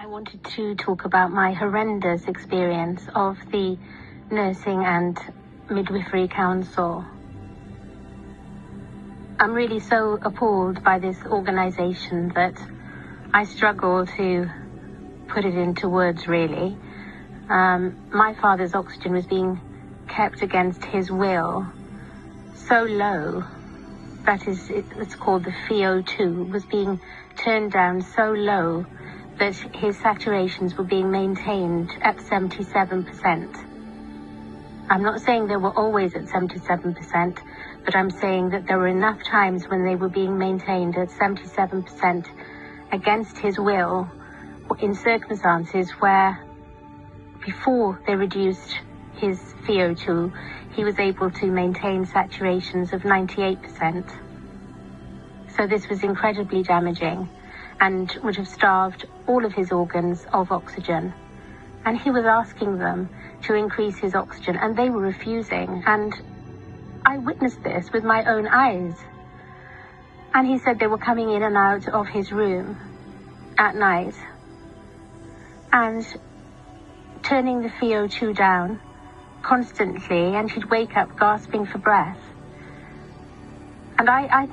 I wanted to talk about my horrendous experience of the Nursing and Midwifery Council. I'm really so appalled by this organisation that I struggle to put it into words, really. My father's oxygen was being kept against his will so low, that is, it's called the FiO2, was being turned down so low that his saturations were being maintained at 77%. I'm not saying they were always at 77%, but I'm saying that there were enough times when they were being maintained at 77% against his will, in circumstances where, before they reduced his FiO2, he was able to maintain saturations of 98%. So this was incredibly damaging and would have starved all of his organs of oxygen. And he was asking them to increase his oxygen, and they were refusing. And I witnessed this with my own eyes. And he said they were coming in and out of his room at night and turning the FiO2 down constantly, and he'd wake up gasping for breath. And I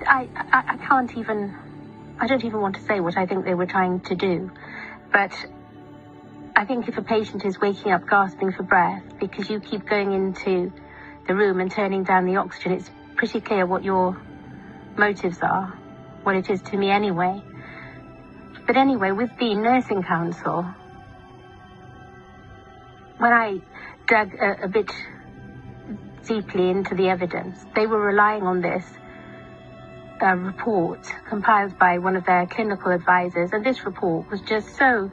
don't even want to say what I think they were trying to do, but I think if a patient is waking up gasping for breath because you keep going into the room and turning down the oxygen, it's pretty clear what your motives are, what it is to me anyway. But anyway, with the Nursing Council, when I dug a bit deeply into the evidence, they were relying on this report compiled by one of their clinical advisors, and this report was just so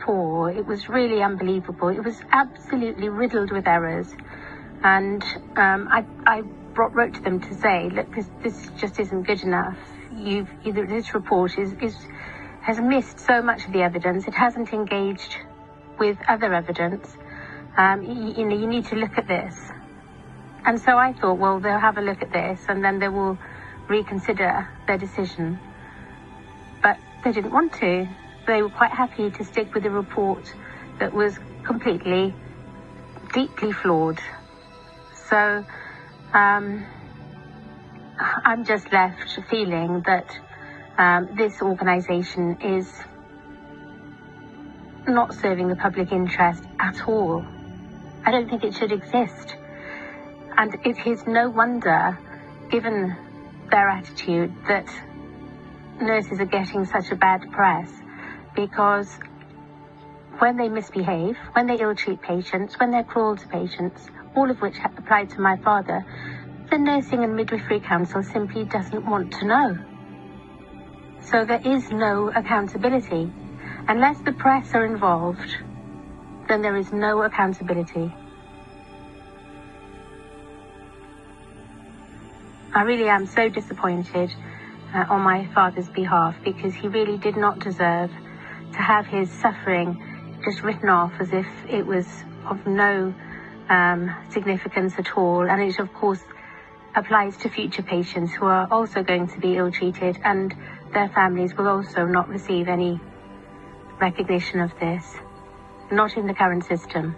poor. It was really unbelievable. It was absolutely riddled with errors, and I wrote to them to say, look, this just isn't good enough. This report has missed so much of the evidence. It hasn't engaged with other evidence. You need to look at this. And so I thought, well, they'll have a look at this and then they will reconsider their decision. But they didn't want to. They were quite happy to stick with a report that was completely, deeply flawed. So I'm just left feeling that this organisation is not serving the public interest at all. I don't think it should exist. And it is no wonder, given their attitude, that nurses are getting such a bad press, because when they misbehave, when they ill-treat patients, when they're cruel to patients, all of which applied to my father, the Nursing and Midwifery Council simply doesn't want to know. So there is no accountability. Unless the press are involved, then there is no accountability. I really am so disappointed on my father's behalf, because he really did not deserve to have his suffering just written off as if it was of no significance at all. And it, of course, applies to future patients who are also going to be ill-treated, and their families will also not receive any recognition of this, not in the current system.